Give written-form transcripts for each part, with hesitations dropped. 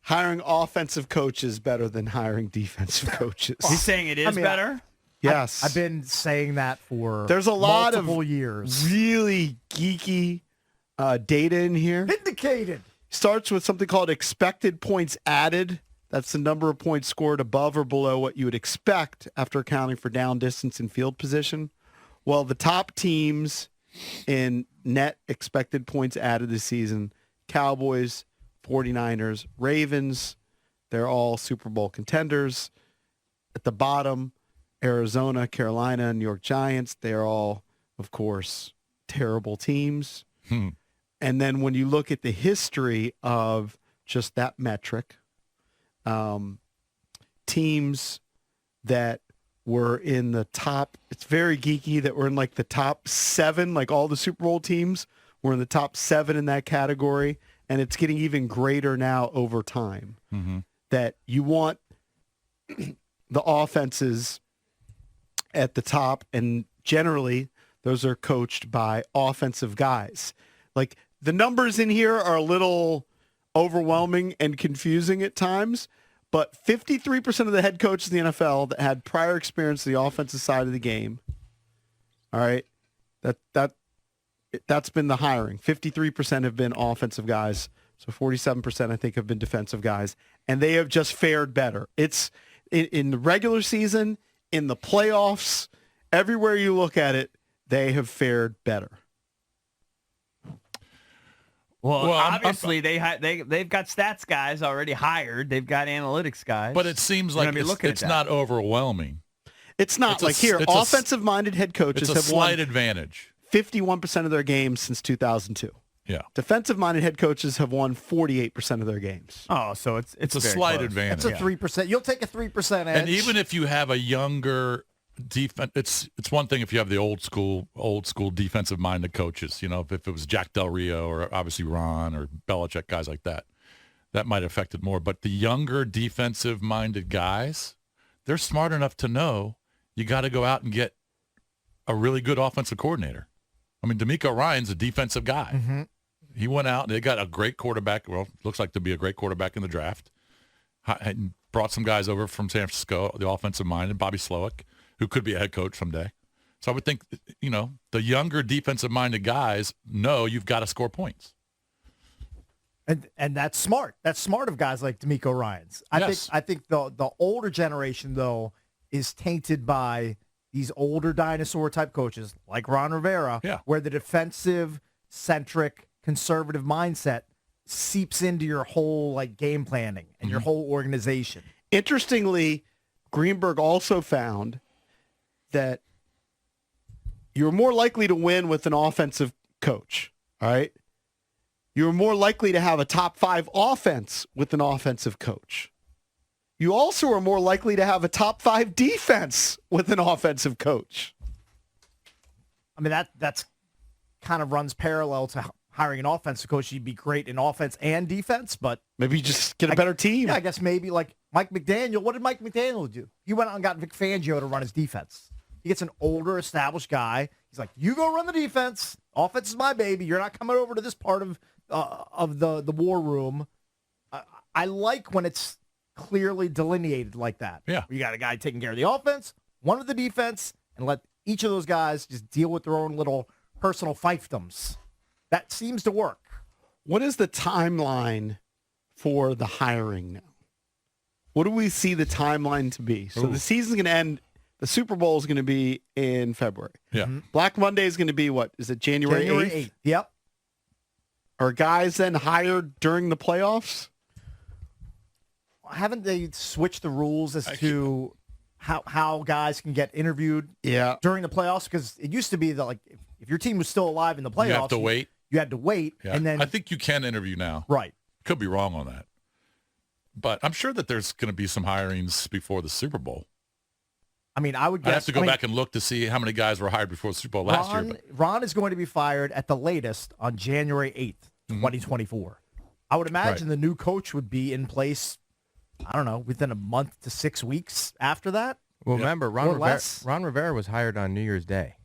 hiring offensive coaches better than hiring defensive coaches. He's saying it is better? Yes. I've been saying that for There's a lot multiple of years. really geeky data in here. Vindicated. Starts with something called expected points added. That's the number of points scored above or below what you would expect after accounting for down distance and field position. Well, the top teams in net expected points added this season, Cowboys, 49ers, Ravens, they're all Super Bowl contenders. At the bottom, Arizona, Carolina, New York Giants, they're all, of course, terrible teams. And then when you look at the history of just that metric, teams that were in the top, it's very geeky that we're in like the top 7, like all the Super Bowl teams were in the top 7 in that category. And it's getting even greater now over time that you want the offenses at the top. And generally those are coached by offensive guys. Like the numbers in here are a little overwhelming and confusing at times, but 53% of the head coaches in the NFL that had prior experience on the offensive side of the game, all right, that's been the hiring. 53% have been offensive guys, so 47% I think have been defensive guys, and they have just fared better. It's in the regular season, in the playoffs, everywhere you look at it, they have fared better. Well, obviously they've got stats guys already hired. They've got analytics guys. But it seems like it's not overwhelming. It's not. Offensive-minded head coaches have won slight advantage. 51% of their games since 2002. Yeah. Defensive-minded head coaches have won 48% of their games. Oh, so it's a slight advantage. It's a 3%. You'll take a 3% edge. And even if you have a younger defense, it's one thing if you have the old school defensive-minded coaches. You know, if it was Jack Del Rio or obviously Ron or Belichick, guys like that, that might affect it more. But the younger defensive-minded guys, they're smart enough to know you got to go out and get a really good offensive coordinator. I mean, DeMeco Ryans a defensive guy. Mm-hmm. He went out and they got a great quarterback. Well, looks like to be a great quarterback in the draft. And brought some guys over from San Francisco, the offensive mind, and Bobby Slowick, who could be a head coach someday. So I would think, you know, the younger defensive-minded guys know you've got to score points. And that's smart. That's smart of guys like DeMeco Ryans. I think the older generation, though, is tainted by these older dinosaur-type coaches like Ron Rivera, where the defensive-centric, conservative mindset seeps into your whole like game planning and your whole organization. Interestingly, Greenberg also found that you're more likely to win with an offensive coach, all right? You're more likely to have a top 5 offense with an offensive coach. You also are more likely to have a top 5 defense with an offensive coach. I mean, that's kind of runs parallel to hiring an offensive coach. You'd be great in offense and defense, but maybe you just get a better team. Yeah, I guess maybe like Mike McDaniel. What did Mike McDaniel do? He went out and got Vic Fangio to run his defense. He gets an older, established guy. He's like, you go run the defense. Offense is my baby. You're not coming over to this part of the war room. I like when it's clearly delineated like that. Yeah. You got a guy taking care of the offense, one of the defense, and let each of those guys just deal with their own little personal fiefdoms. That seems to work. What is the timeline for the hiring now? What do we see the timeline to be? So the season's going to end. The Super Bowl is going to be in February. Yeah. Black Monday is going to be what? Is it January 8th? Yep. Are guys then hired during the playoffs? Haven't they switched the rules as to how guys can get interviewed during the playoffs? Because it used to be that like if your team was still alive in the playoffs, you have to wait. You had to wait, yeah. And then I think you can interview now. Right. Could be wrong on that, but I'm sure that there's going to be some hirings before the Super Bowl. I mean, I would guess. I'd have to go back and look to see how many guys were hired before the Super Bowl last year. Ron is going to be fired at the latest on January 8th, 2024. I would imagine the new coach would be in place, I don't know, within a month to 6 weeks after that. Well, remember, Ron Rivera was hired on New Year's Day.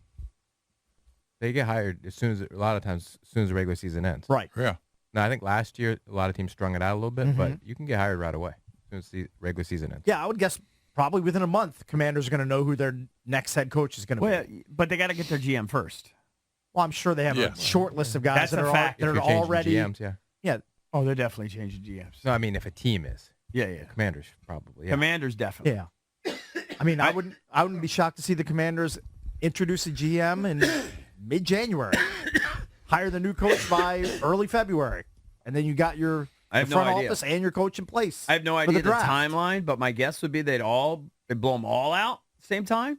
They get hired as soon as the regular season ends. Right. Yeah. No, I think last year a lot of teams strung it out a little bit, but you can get hired right away as soon as the regular season ends. Yeah, I would guess probably within a month, Commanders are going to know who their next head coach is going to Well, be. but they got to get their GM first. Well, I'm sure they have a short list of guys That's a fact. that If are you're changing already. GMs, yeah. Yeah. Oh, they're definitely changing GMs. No, I mean if a team is. Yeah. Commanders probably. Yeah. Commanders definitely. Yeah. I mean, I wouldn't be shocked to see the Commanders introduce a GM in mid-January. Hire the new coach by early February. And then you got your I have front no idea. office and your coach in place. I have no for idea the draft. timeline, but my guess would be they'd blow them all out at the same time.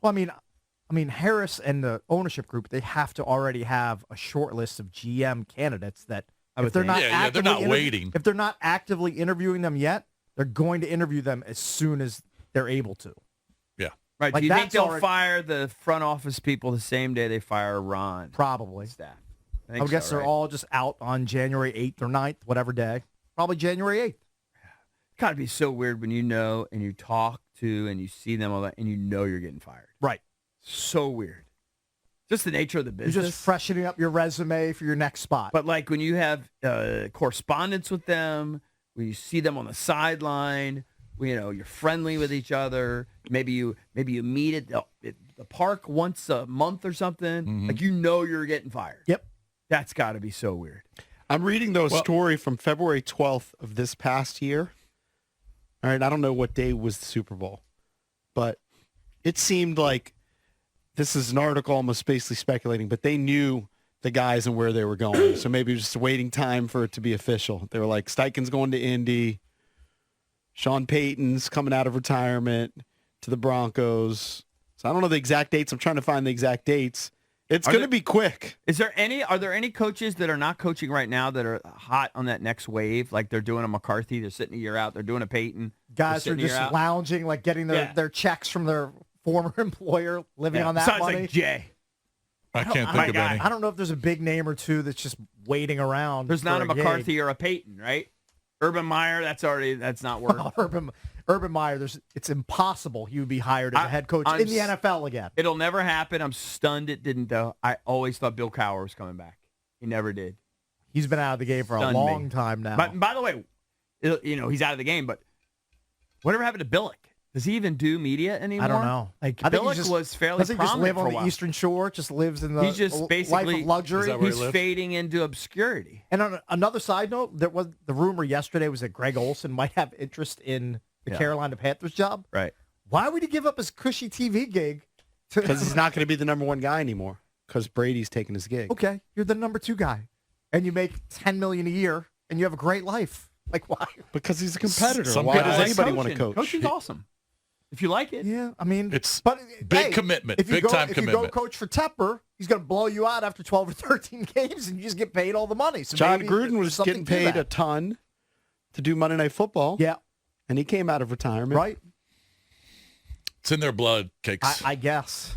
Well, I mean, Harris and the ownership group, they have to already have a short list of GM candidates that if they're not Yeah, they're not waiting. If they're not actively interviewing them yet, they're going to interview them as soon as they're able to. Yeah. Right. Like, Do you think that's they'll already- fire the front office people the same day they fire Ron Probably. staff? I would guess they're all just out on January 8th or 9th, whatever day. Probably January 8th. Got to be so weird when you know and you talk to and you see them all that and you know you're getting fired. Right. So weird. Just the nature of the You're business. just freshening up your resume for your next spot. But like when you have correspondence with them, when you see them on the sideline, you're friendly with each other. Maybe you meet at the park once a month or something. Mm-hmm. Like you're getting fired. Yep. That's got to be so weird. I'm reading though a story from February 12th of this past year. All right, I don't know what day was the Super Bowl, but it seemed like this is an article almost basically speculating, but they knew the guys and where they were going. So maybe it was just waiting time for it to be official. They were like, Steichen's going to Indy. Sean Payton's coming out of retirement to the Broncos. So I don't know the exact dates. I'm trying to find the exact dates. It's going to be quick. Are there any coaches that are not coaching right now that are hot on that next wave? Like they're doing a McCarthy, they're sitting a year out, they're doing a Payton. Guys are just lounging, like getting their checks from their former employer, living on that Sounds money. like Jay. I can't think of any. I don't know if there's a big name or two that's just waiting around. There's not for a gig. McCarthy or a Payton, right? Urban Meyer, that's not working. Urban Meyer, it's impossible he would be hired as a head coach in the NFL again. It'll never happen. I'm stunned it didn't, though. I always thought Bill Cowher was coming back. He never did. He's been out of the game for a long time now. But by the way, he's out of the game, but whatever happened to Billick? Does he even do media anymore? I don't know. Like, I think Billick was fairly does he just prominent live for a on the while. Eastern Shore, just lives in the He's just basically life of luxury? Is that where he He's lives? fading into obscurity. And on another side note, there was the rumor yesterday was that Greg Olson might have interest in the Carolina Panthers job. Right. Why would he give up his cushy TV gig? Because he's not going to be the number one guy anymore because Brady's taking his gig. Okay, you're the number 2 guy, and you make $10 million a year, and you have a great life. Like, why? Because he's a competitor. Some Why guys- does anybody want to coach? Coaching's awesome. If you like it. Yeah, I mean, It's but big commitment, If you big time if you commitment. go coach for Tepper, he's going to blow you out after 12 or 13 games, and you just get paid all the money. So John maybe Gruden there's was something getting to paid that. a ton to do Monday Night Football. Yeah, And he came out of retirement. right. It's in their blood, Cakes. I guess.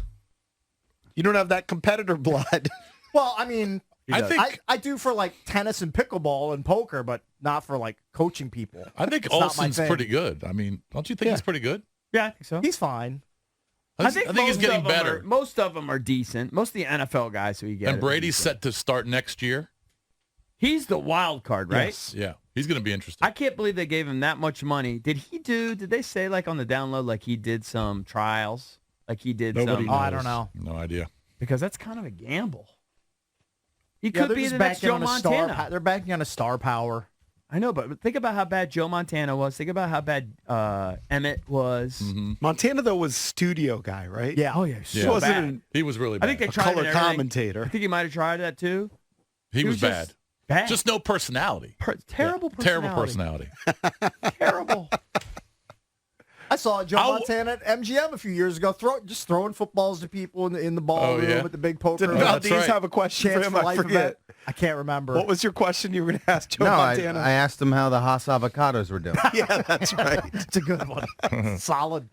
You don't have that competitor blood. Well, I mean, I think I do for like tennis and pickleball and poker, but not for like coaching people. I think It's not my Olsen's thing. pretty good. I mean, don't you think he's pretty good? Yeah, I think so. He's fine. I think he's most getting of them better. most of them are decent. Most of the NFL guys who you get. And are Brady's decent. set to start next year. He's the wild card, right? Yes. Yeah, he's going to be interesting. I can't believe they gave him that much money. Did they say like on the download like he did some trials? Like he did Nobody some Oh, I don't know. No idea. because that's kind of a gamble. He Yeah, could they're be just the next banking Joe on a Montana. they're banking on a star power. I know, but think about how bad Joe Montana was. Think about how bad Emmett was. Mm-hmm. Montana, though, was studio guy, right? Yeah. Oh yeah, He so wasn't bad. He was really I bad. think they a tried color everything. commentator. I think he might have tried that too. he was just bad. Bad. Just no personality. Terrible Yeah, personality. Terrible personality. Terrible. I saw Joe Montana at MGM a few years ago, throwing footballs to people in the ballroom yeah? with the big poker. Did that's Valdez right. have a question Chance for him? for I life forget. event. I can't remember. What was your question you were going to ask Joe No, Montana? I asked him how the Haas avocados were doing. Yeah, that's right. It's a good one. Solid.